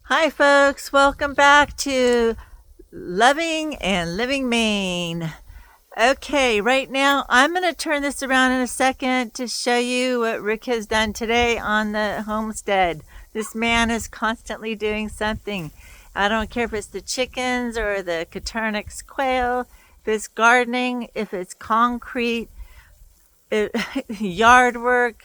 Hi, folks. Welcome back to Loving and Living Maine. Okay, right now I'm going to turn this around in a second to show you what Rick has done today on the homestead. This man is constantly doing something. I don't care if it's the chickens or the Caternix quail, if it's gardening, if it's concrete, yard work.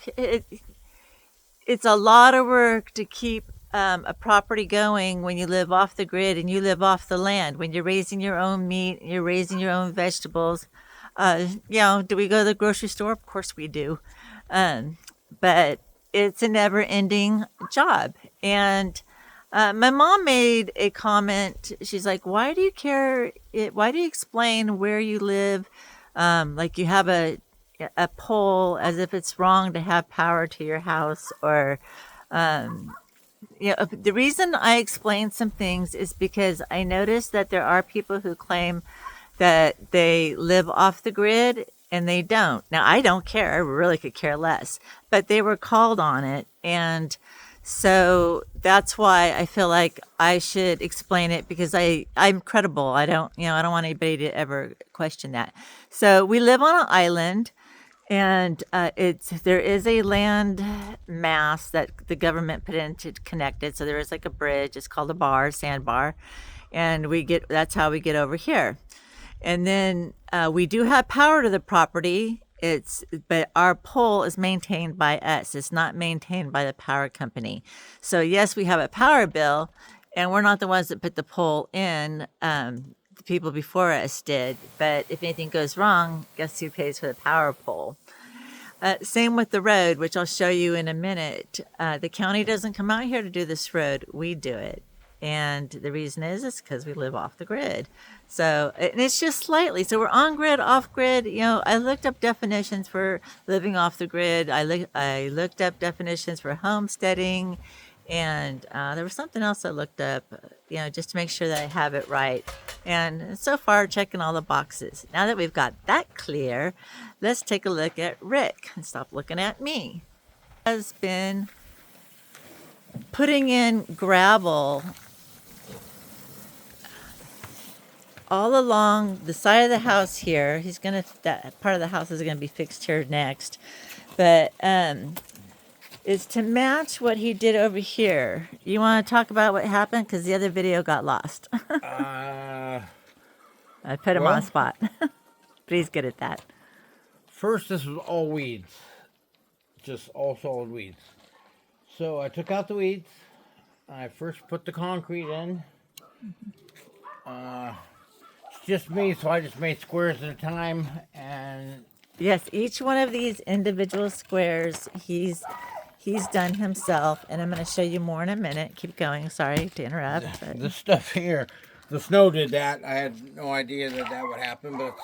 It's a lot of work to keep a property going when you live off the grid and you live off the land. When you're raising your own meat, you're raising your own vegetables. Do we go to the grocery store? Of course we do. But it's a never ending job. And my mom made a comment. She's like, why do you care? Why do you explain where you live? Like you have a pole as if it's wrong to have power to your house or the reason I explain some things is because I noticed that there are people who claim that they live off the grid and they don't. Now I don't care, I really could care less, but they were called on it, and so that's why I feel like I should explain it because I'm credible. I don't want anybody to ever question that. So we live on an island, and there is a land mass that the government put in to connect it. So there is like a bridge. It's called a bar, sandbar, and that's how we get over here. And then we do have power to the property. But our pole is maintained by us. It's not maintained by the power company. So yes, we have a power bill, and we're not the ones that put the pole in. The people before us did. But if anything goes wrong, guess who pays for the power pole? Same with the road, which I'll show you in a minute. The county doesn't come out here to do this road. We do it. And the reason is because we live off the grid. So, and it's just slightly. So we're on grid, off grid. I looked up definitions for living off the grid. I looked up definitions for homesteading. And there was something else I looked up, just to make sure that I have it right. And so far, checking all the boxes. Now that we've got that clear, let's take a look at Rick and stop looking at me. Has been putting in gravel all along the side of the house here. That part of the house is gonna be fixed here next, but is to match what he did over here. You want to talk about what happened? Because the other video got lost. I put him on the spot. But he's good at that. First, this was all weeds. Just all solid weeds. So I took out the weeds. I first put the concrete in. It's just me, so I just made squares at a time. And yes, each one of these individual squares, he's done himself, and I'm going to show you more in a minute. Keep going. Sorry to interrupt. This stuff here, the snow did that. I had no idea that would happen, but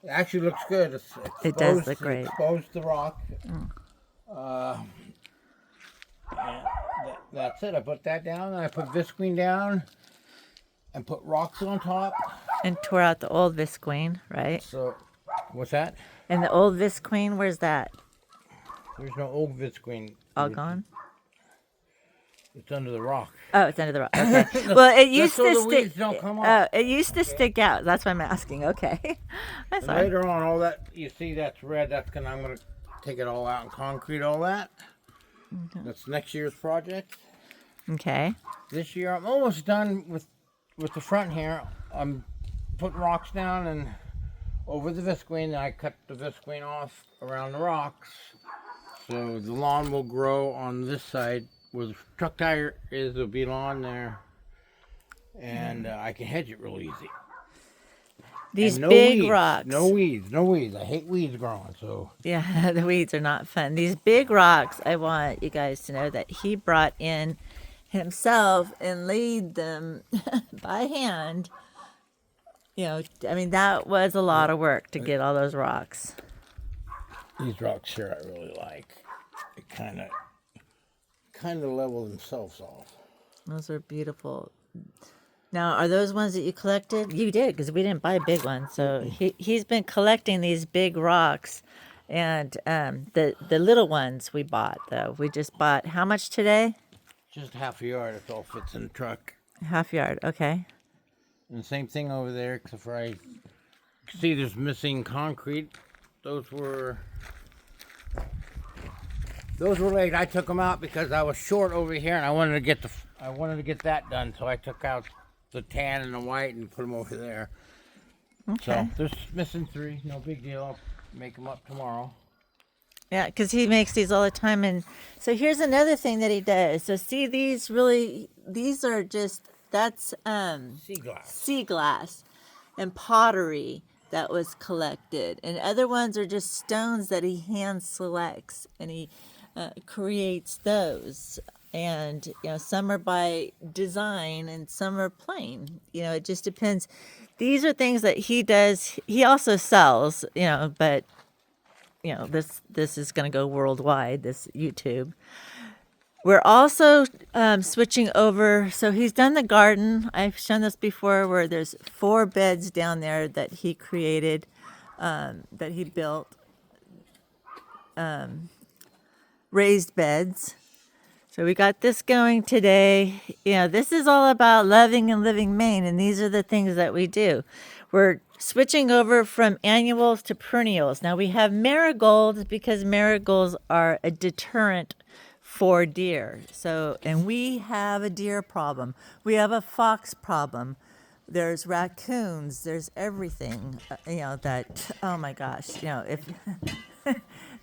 it actually looks good. It does look great. Exposed the rock. That's it. I put that down, and I put visqueen down, and put rocks on top. And tore out the old visqueen, right? So, what's that? And the old visqueen, where's that? There's no old visqueen. All gone? It's under the rock. Oh, it's under the rock. Okay. Well, it used so to the weeds stick. don't come up. It used to stick out. That's why I'm asking. Okay. That's fine. Later on, all that you see that's red. I'm gonna take it all out and concrete all that. Mm-hmm. That's next year's project. Okay. This year, I'm almost done with the front here. I'm putting rocks down and over the visqueen. And I cut the visqueen off around the rocks. So the lawn will grow on this side where the truck tire is. There'll be lawn there, and I can hedge it real easy. These big weeds, rocks. No weeds. I hate weeds growing. So yeah, the weeds are not fun. These big rocks. I want you guys to know that he brought in himself and laid them by hand. That was a lot of work to get all those rocks. These rocks here I really like. They kind of level themselves off. Those are beautiful. Now, are those ones that you collected? You did, because we didn't buy big ones. So he's been collecting these big rocks, and the little ones we bought though. We just bought how much today? Just half a yard. It all fits in the truck. Half yard. Okay. And the same thing over there, except for I see there's missing concrete. Those were laid. I took them out because I was short over here, and I wanted to get that done. So I took out the tan and the white and put them over there. Okay. So there's missing 3. No big deal. I'll make them up tomorrow. Yeah, because he makes these all the time. And so here's another thing that he does. So see, these are just, that's sea glass and pottery that was collected. And other ones are just stones that he hand selects, and he creates those. And, some are by design and some are plain. It just depends. These are things that he does. He also sells, but this is going to go worldwide, this YouTube. We're also switching over. So he's done the garden. I've shown this before, where there's 4 beds down there that he created, that he built, raised beds. So we got this going today. This is all about loving and living Maine, and these are the things that we do. We're switching over from annuals to perennials. Now we have marigolds because marigolds are a deterrent for deer. And we have a deer problem. We have a fox problem. There's raccoons. There's everything. That. Oh my gosh. If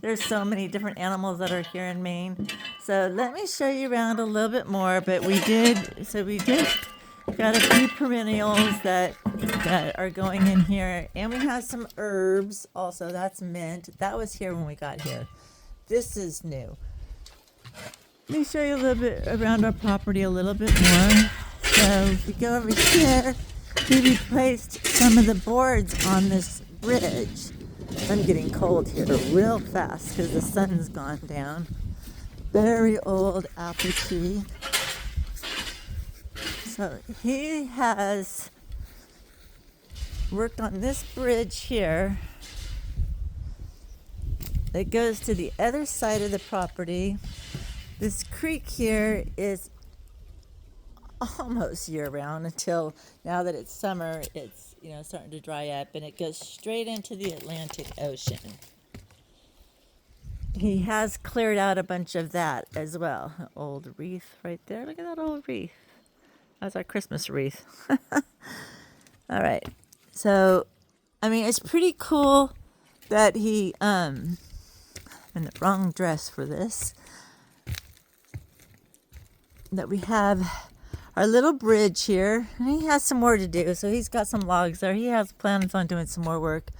there's so many different animals that are here in Maine. So let me show you around a little bit more. But we did got a few perennials that are going in here. And we have some herbs also. That's mint. That was here when we got here. This is new. Let me show you a little bit around our property a little bit more. So if you go over here, we replaced some of the boards on this bridge. I'm getting cold here real fast because the sun's gone down. Very old apple tree. So he has worked on this bridge here that goes to the other side of the property. This creek here is almost year-round until now that it's summer, it's starting to dry up, and it goes straight into the Atlantic Ocean. He has cleared out a bunch of that as well. An old wreath right there. Look at that old wreath. That's our Christmas wreath. All right. So, it's pretty cool that he, I'm in the wrong dress for this, that we have our little bridge here. He has some more to do, so he's got some logs there. He has plans on doing some more work.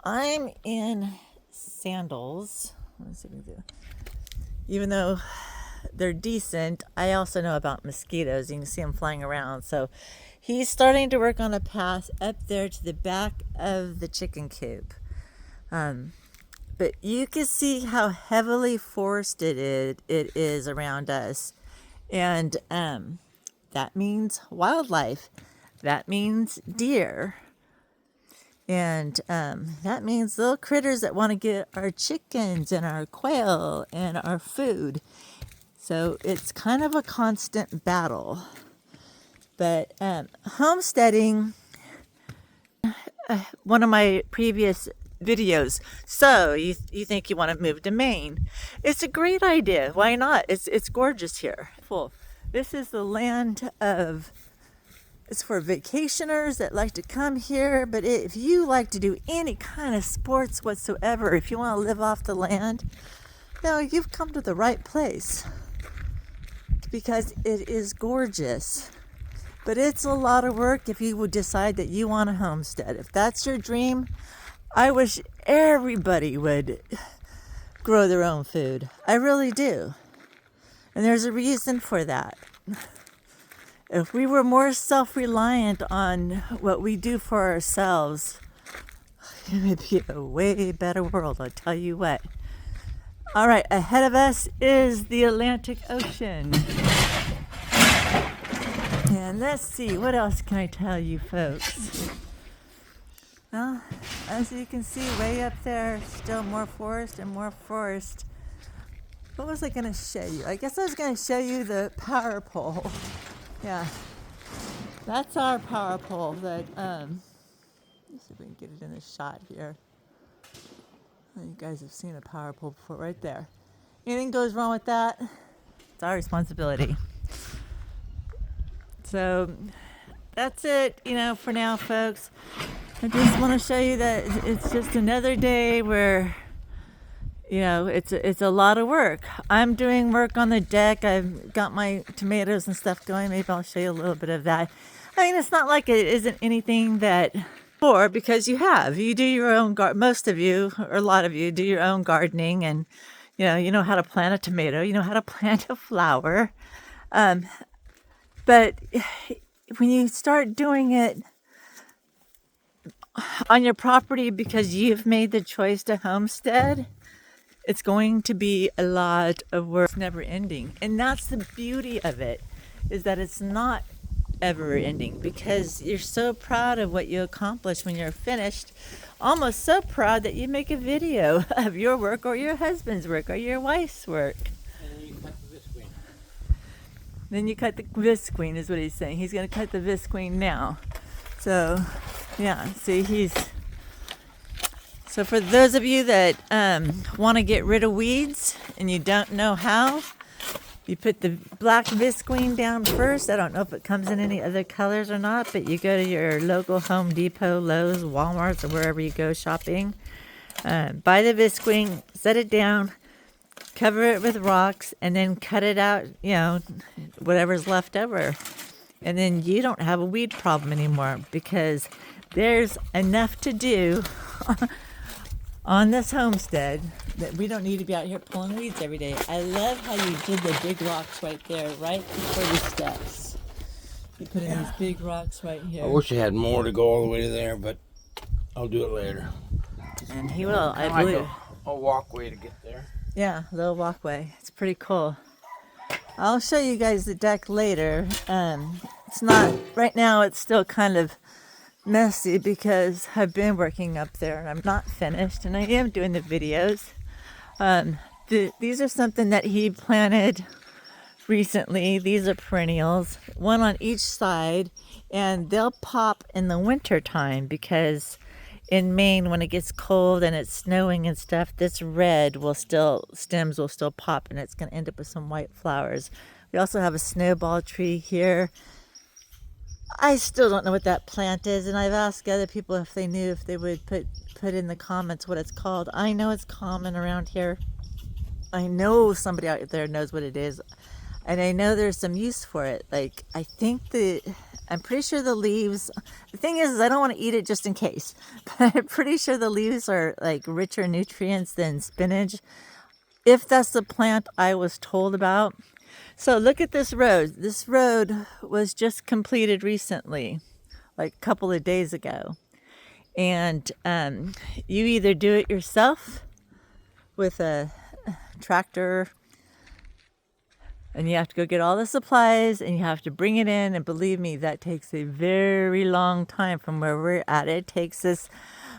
I'm in sandals. Let's see what we do. Even though they're decent, I also know about mosquitoes. You can see them flying around. So he's starting to work on a path up there to the back of the chicken coop. But you can see how heavily forested it is around us. And that means wildlife. That means deer. And that means little critters that want to get our chickens and our quail and our food. So it's kind of a constant battle. But homesteading, one of my previous videos. So you think you want to move to Maine? It's a great idea. Why not? It's gorgeous here. This is the land of. It's for vacationers that like to come here. But if you like to do any kind of sports whatsoever, if you want to live off the land, you've come to the right place, because it is gorgeous. But it's a lot of work if you would decide that you want a homestead. If that's your dream, I wish everybody would grow their own food. I really do. And there's a reason for that. If we were more self-reliant on what we do for ourselves, it would be a way better world, I'll tell you what. All right, ahead of us is the Atlantic Ocean. And let's see, what else can I tell you folks? Well, as you can see way up there, still more forest and more forest. What was I going to show you? I guess I was going to show you the power pole. Yeah, that's our power pole that, let's see if we can get it in the shot here. You guys have seen a power pole before, right there. Anything goes wrong with that, it's our responsibility. So that's it, for now, folks. I just want to show you that it's just another day where, it's a lot of work. I'm doing work on the deck. I've got my tomatoes and stuff going. Maybe I'll show you a little bit of that. I mean, it's not like it isn't anything that, because you do your own most of you, or a lot of you, do your own gardening, and you know how to plant a tomato, you know how to plant a flower. But when you start doing it on your property because you've made the choice to homestead, it's going to be a lot of work. It's never ending. And that's the beauty of it, is that it's not ever ending, because you're so proud of what you accomplish when you're finished, almost so proud that you make a video of your work or your husband's work or your wife's work. Then you cut the visqueen, is what he's saying. He's going to cut the visqueen now. So, yeah, see, so for those of you that want to get rid of weeds and you don't know how, you put the black visqueen down first. I don't know if it comes in any other colors or not, but you go to your local Home Depot, Lowe's, Walmart's, or wherever you go shopping. Buy the visqueen, set it down, cover it with rocks, and then cut it out, whatever's left over. And then you don't have a weed problem anymore, because there's enough to do on this homestead that we don't need to be out here pulling weeds every day. I love how you did the big rocks right there, right before the steps. You put in these big rocks right here. I wish I had more to go all the way to there, but I'll do it later. And he will, I believe. Like a walkway to get there. Yeah, a little walkway. It's pretty cool. I'll show you guys the deck later. It's not, right now it's still kind of messy because I've been working up there and I'm not finished, and I am doing the videos. These are something that he planted recently. These are perennials, one on each side, and they'll pop in the winter time, because in Maine, when it gets cold and it's snowing and stuff, this stems will still pop, and it's going to end up with some white flowers. We also have a snowball tree here. I still don't know what that plant is, and I've asked other people if they knew, if they would put in the comments what it's called. I know it's common around here. I know somebody out there knows what it is, and I know there's some use for it. Like, I'm pretty sure the leaves, the thing is I don't want to eat it just in case, but I'm pretty sure the leaves are like richer nutrients than spinach, if that's the plant I was told about. So look at this road. This road was just completed recently, like a couple of days ago. And you either do it yourself with a tractor, and you have to go get all the supplies, and you have to bring it in. And believe me, that takes a very long time from where we're at. It takes us,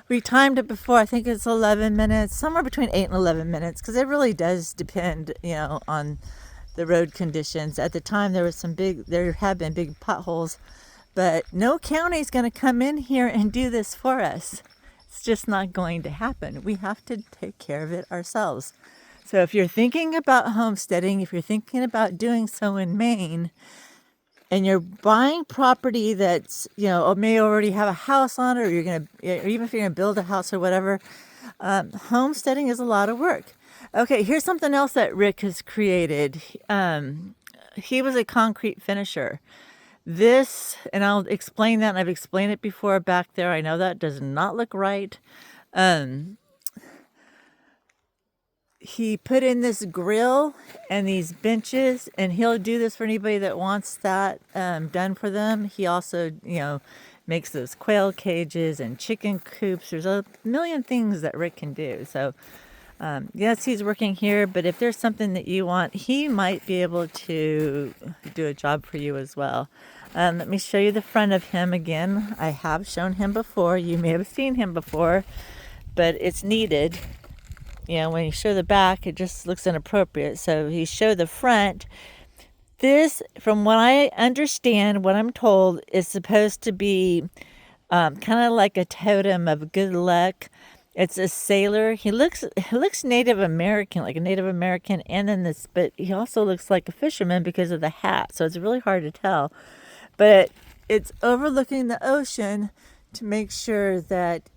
we timed it before, I think it's 11 minutes, somewhere between 8 and 11 minutes, because it really does depend, on the road conditions. At the time, there have been big potholes, but no county's going to come in here and do this for us. It's just not going to happen. We have to take care of it ourselves. So if you're thinking about homesteading, if you're thinking about doing so in Maine, and you're buying property that's, may already have a house on it, or or even if you're gonna build a house or whatever, homesteading is a lot of work. Okay, here's something else that Rick has created. He was a concrete finisher. This, and I'll explain that, and I've explained it before back there. I know that does not look right. He put in this grill and these benches, and he'll do this for anybody that wants that done for them. He also, makes those quail cages and chicken coops. There's a million things that Rick can do. So, yes, he's working here, but if there's something that you want, he might be able to do a job for you as well. Let me show you the front of him again. I have shown him before. You may have seen him before, but it's needed. when you show the back, it just looks inappropriate. So he showed the front. This, from what I understand, what I'm told, is supposed to be kind of like a totem of good luck. It's a sailor. He looks Native American, like a Native American, and then this, but he also looks like a fisherman because of the hat. So it's really hard to tell. But it's overlooking the ocean to make sure that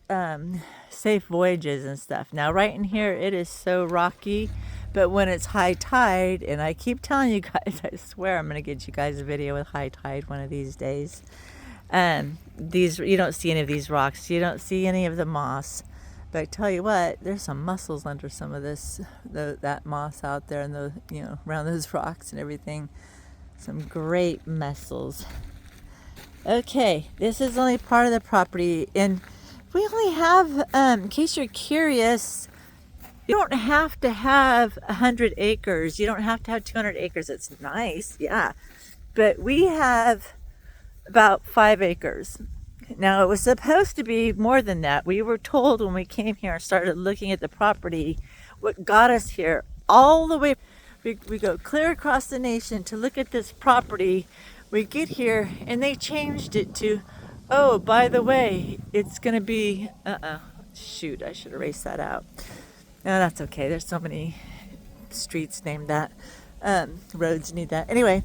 safe voyages and stuff. Now, right in here, it is so rocky. But when it's high tide, and I keep telling you guys, I swear I'm going to get you guys a video with high tide one of these days. These, you don't see any of these rocks. You don't see any of the moss. But I tell you what, there's some mussels under some of this, that moss out there, and around those rocks and everything. Some great mussels. Okay, this is only part of the property, and we only have, in case you're curious, you don't have to have 100 acres. You don't have to have 200 acres. It's nice, yeah. But we have about 5 acres. Now, it was supposed to be more than that. We were told when we came here and started looking at the property, what got us here, all the way, we go clear across the nation to look at this property. We get here, and they changed it to, oh, by the way, it's going to be, shoot, I should erase that out. No, that's okay. There's so many streets named that. Roads need that. Anyway,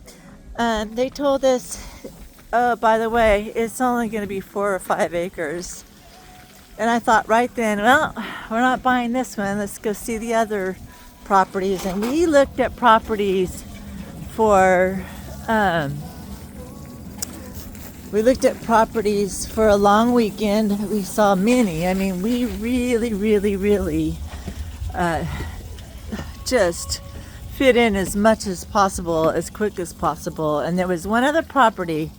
they told us, oh, by the way, it's only going to be 4 or 5 acres. And I thought right then, well, we're not buying this one. Let's go see the other properties. And we looked at properties for, a long weekend. We saw many. I mean, we really, really, really just fit in as much as possible, as quick as possible. And there was one other property.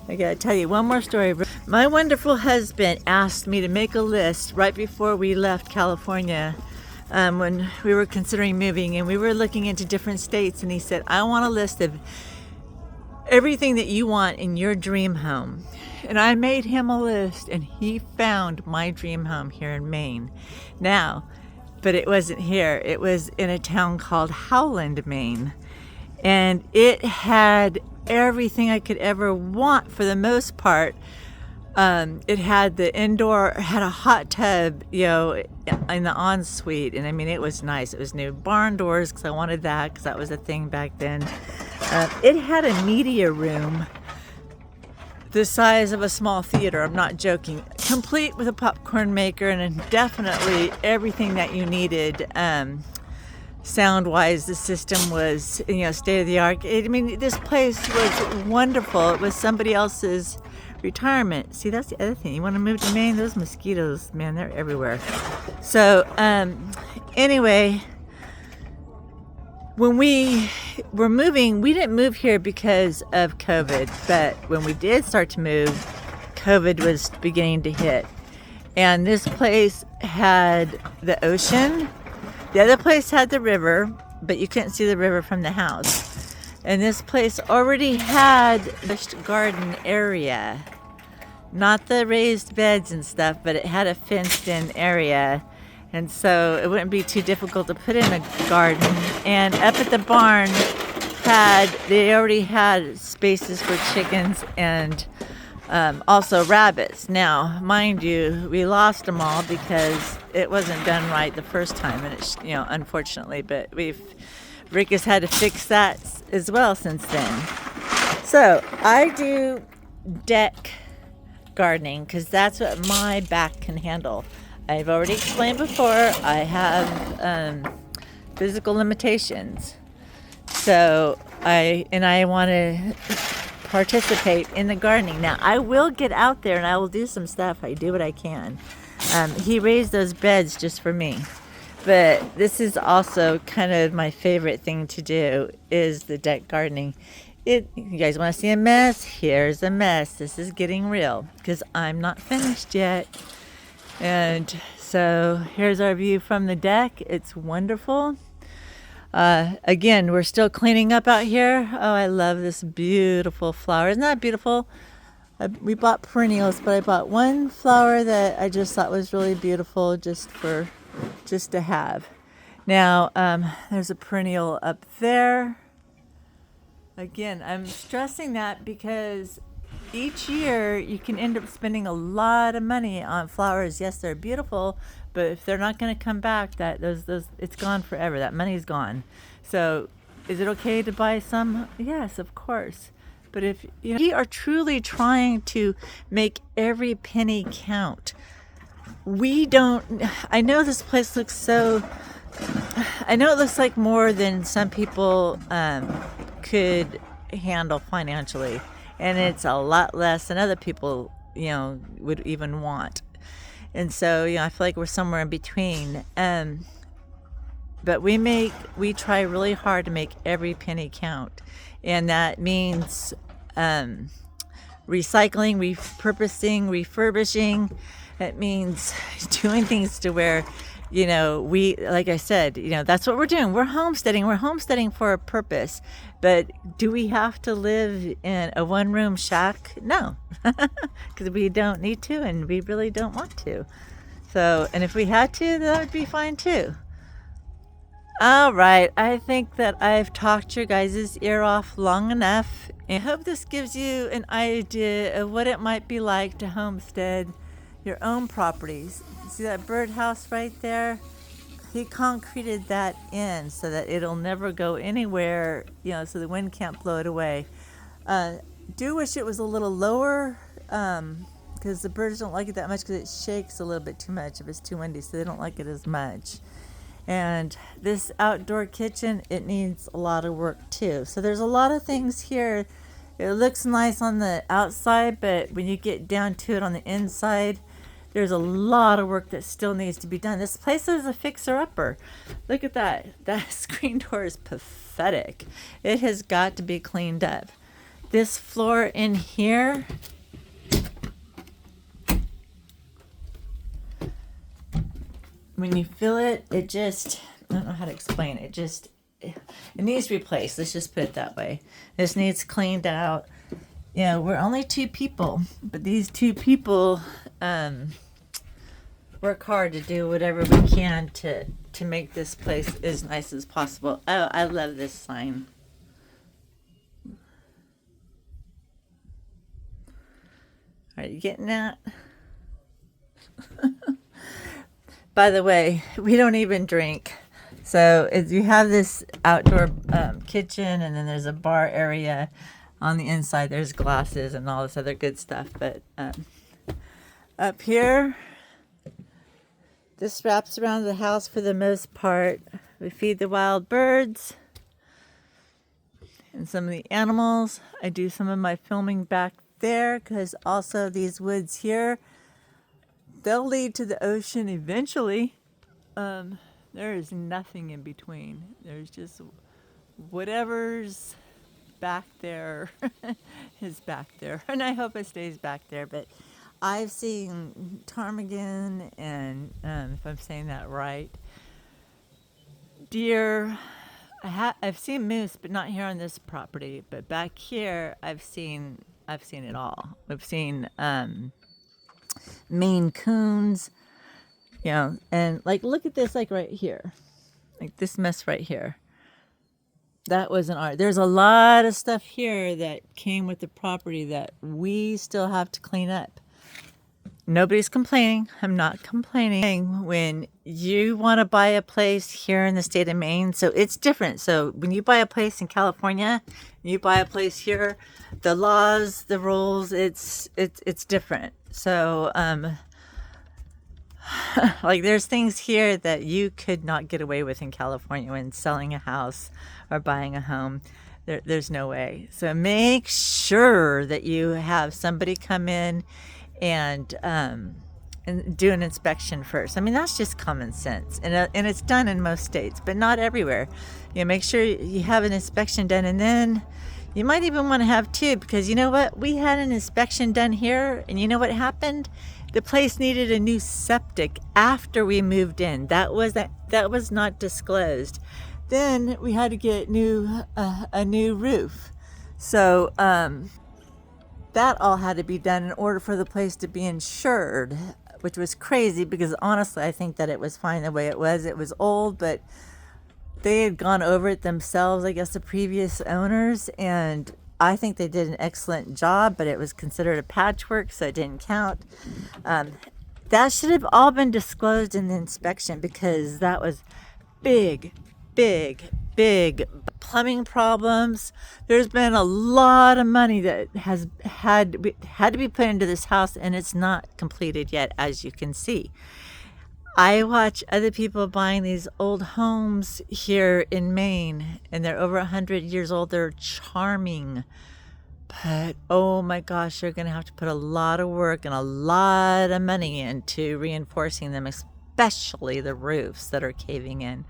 I gotta tell you one more story. My wonderful husband asked me to make a list right before we left California, when we were considering moving, and we were looking into different states, and he said, I want a list of everything that you want in your dream home. And I made him a list, and he found my dream home here in Maine. Now, but it wasn't here. It was in a town called Howland, Maine. And it had everything I could ever want for the most part. It had had a hot tub, in the ensuite. And I mean, it was nice. It was new barn doors because I wanted that because that was a thing back then. It had a media room the size of a small theater. I'm not joking. Complete with a popcorn maker and definitely everything that you needed. Sound-wise, the system was, state of the art. This place was wonderful. It was somebody else's retirement. See, that's the other thing. You want to move to Maine? Those mosquitoes, man, they're everywhere. So, anyway, when we were moving, we didn't move here because of COVID, but when we did start to move, COVID was beginning to hit. And this place had the ocean. The other place had the river, but you couldn't see the river from the house. And this place already had a garden area. Not the raised beds and stuff, but it had a fenced-in area. And so it wouldn't be too difficult to put in a garden. And up at the barn, they already had spaces for chickens and also rabbits. Now, mind you, we lost them all because it wasn't done right the first time, and it's, unfortunately, but Rick has had to fix that as well since then. So I do deck gardening because that's what my back can handle. I've already explained before, I have physical limitations. So I want to participate in the gardening. Now, I will get out there and I will do some stuff. I do what I can. He raised those beds just for me. But this is also kind of my favorite thing to do is the deck gardening. You guys want to see a mess? Here's a mess. This is getting real because I'm not finished yet. And so here's our view from the deck. It's wonderful. Again, we're still cleaning up out here. Oh, I love this beautiful flower. Isn't that beautiful? We bought perennials, but I bought one flower that I just thought was really beautiful just to have. Now, there's a perennial up there. Again, I'm stressing that because each year you can end up spending a lot of money on flowers. Yes, they're beautiful, but if they're not going to come back, that those it's gone forever. That money's gone. So, is it okay to buy some? Yes, of course. But if we are truly trying to make every penny count, we don't. I know this place looks so. I know it looks like more than some people could handle financially, and it's a lot less than other people, would even want. And so, I feel like we're somewhere in between. But we try really hard to make every penny count, and that means recycling, repurposing, refurbishing. It means doing things to where, like I said, that's what we're doing. We're homesteading. We're homesteading for a purpose. But do we have to live in a one-room shack? No, because we don't need to, and we really don't want to. So, and if we had to, that would be fine too. All right, I think that I've talked your guys' ear off long enough. I hope this gives you an idea of what it might be like to homestead your own properties. See that birdhouse right there? He concreted that in so that it'll never go anywhere, so the wind can't blow it away. Do wish it was a little lower, because the birds don't like it that much because it shakes a little bit too much if it's too windy, so they don't like it as much. And this outdoor kitchen, it needs a lot of work too. So there's a lot of things here. It looks nice on the outside, but when you get down to it on the inside, there's a lot of work that still needs to be done. This place is a fixer-upper. Look at that. That screen door is pathetic. It has got to be cleaned up. This floor in here, when you feel it, I don't know how to explain it. It needs replaced. Let's just put it that way. This needs cleaned out. We're only two people, but these two people work hard to do whatever we can to make this place as nice as possible. Oh, I love this sign. Are you getting that? By the way, we don't even drink. So if you have this outdoor kitchen, and then there's a bar area on the inside, there's glasses and all this other good stuff. But up here, this wraps around the house for the most part. We feed the wild birds and some of the animals. I do some of my filming back there because also these woods here, they'll lead to the ocean eventually. There is nothing in between. There's just whatever's back there is back there. And I hope it stays back there. But I've seen ptarmigan and, if I'm saying that right, deer. I've seen moose, but not here on this property. But back here, I've seen it all. We've seen Maine coons, and look at this, right here, this mess right here. That was an art. There's a lot of stuff here that came with the property that we still have to clean up. Nobody's complaining. I'm not complaining. When you want to buy a place here in the state of Maine, so it's different. So when you buy a place in California, you buy a place here, the laws, the rules, it's different. So there's things here that you could not get away with in California when selling a house or buying a home. There's no way. So make sure that you have somebody come in and do an inspection first. I mean, that's just common sense, and it's done in most states, but not everywhere. Make sure you have an inspection done, and then you might even want to have two, because you know what? We had an inspection done here, and you know what happened? The place needed a new septic after we moved in. That was not disclosed. Then we had to get a new roof. So that all had to be done in order for the place to be insured, which was crazy because honestly, I think that it was fine the way it was. It was old, but they had gone over it themselves, I guess, the previous owners, and I think they did an excellent job, but it was considered a patchwork, so it didn't count. That should have all been disclosed in the inspection, because that was big, big, big plumbing problems. There's been a lot of money that has had to be put into this house, and it's not completed yet, as you can see. I watch other people buying these old homes here in Maine, and they're over 100 years old. They're charming. But oh my gosh, you're going to have to put a lot of work and a lot of money into reinforcing them, especially the roofs that are caving in.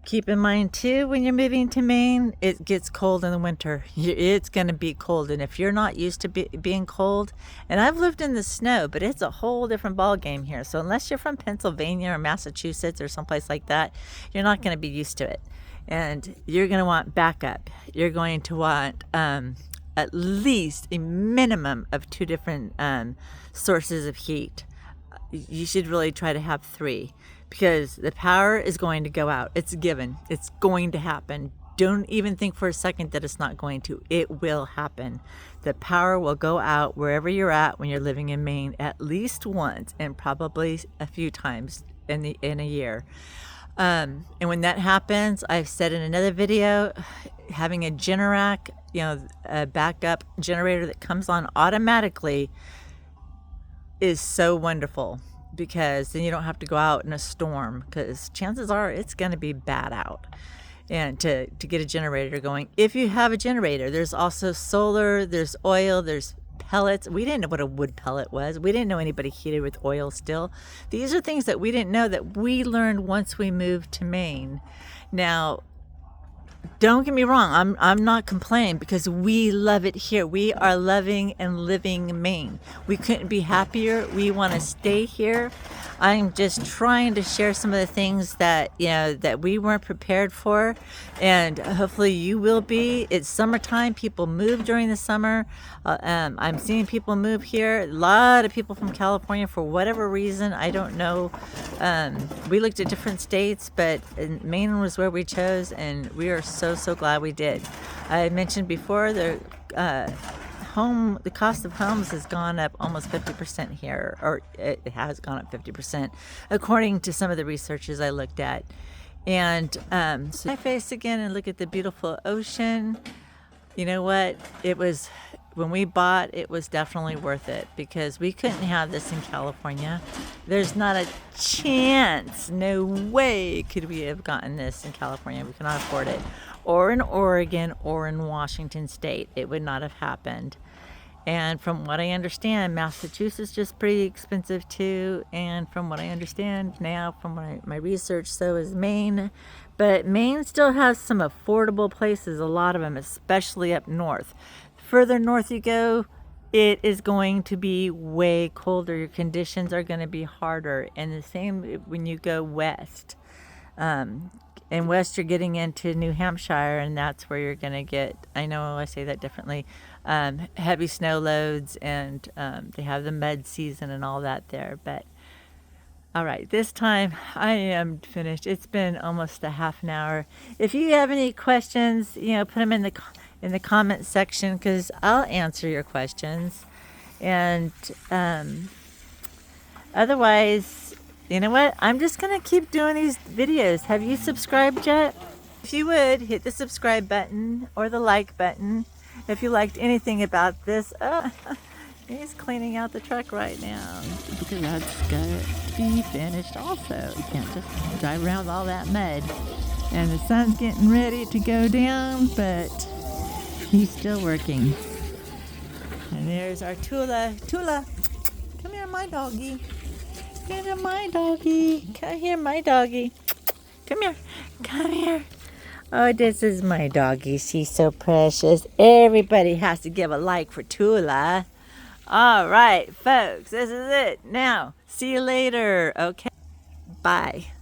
Keep in mind too, when you're moving to Maine, it gets cold in the winter. It's going to be cold, and if you're not used to being cold, and I've lived in the snow, but it's a whole different ball game here. So unless you're from Pennsylvania or Massachusetts or someplace like that, you're not going to be used to it, and you're going to want backup. You're going to want at least a minimum of 2 different sources of heat. You should really try to have 3, because the power is going to go out. It's given. It's going to happen. Don't even think for a second that it's not going to. It will happen. The power will go out wherever you're at when you're living in Maine at least once, and probably a few times in a year. And when that happens, I've said in another video, having a Generac, a backup generator that comes on automatically is so wonderful, because then you don't have to go out in a storm, because chances are it's going to be bad out. And to get a generator going, if you have a generator, there's also solar, there's oil, there's pellets. We didn't know what a wood pellet was. We didn't know anybody heated with oil still. These are things that we didn't know, that we learned once we moved to Maine. Now, don't get me wrong, I'm not complaining, because we love it here. We are loving and living Maine. We couldn't be happier. We want to stay here. I'm just trying to share some of the things that that we weren't prepared for, and hopefully you will be. It's summertime. People move during the summer. I'm seeing people move here. A lot of people from California, for whatever reason, I don't know. We looked at different states, but Maine was where we chose, and we are so glad we did. I mentioned before, the cost of homes has gone up almost 50% here, or it has gone up 50%, according to some of the researches I looked at. And so I face again and look at the beautiful ocean. You know what? When we bought, it was definitely worth it, because we couldn't have this in California. There's not a chance, no way could we have gotten this in California. We cannot afford it. Or in Oregon or in Washington State. It would not have happened. And from what I understand, Massachusetts is pretty expensive too. And from what I understand now from my research, so is Maine. But Maine still has some affordable places, a lot of them, especially up north. Further north you go, it is going to be way colder. Your conditions are going to be harder. And the same when you go west. And west, you're getting into New Hampshire, and that's where you're going to get, I know I say that differently, heavy snow loads, and they have the mud season and all that there. But all right, this time I am finished. It's been almost a half an hour. If you have any questions, put them in the comment section, because I'll answer your questions. And otherwise, you know what? I'm just going to keep doing these videos. Have you subscribed yet? If you would, hit the subscribe button or the like button if you liked anything about this. He's cleaning out the truck right now, because that's got to be finished also. You can't just drive around with all that mud. And the sun's getting ready to go down, but he's still working. And there's our Tula. Tula, come here, my doggy. Come here, my doggy. Come here, my doggy. Come here. Come here. Oh, this is my doggy. She's so precious. Everybody has to give a like for Tula. All right, folks. This is it. Now, see you later. Okay. Bye.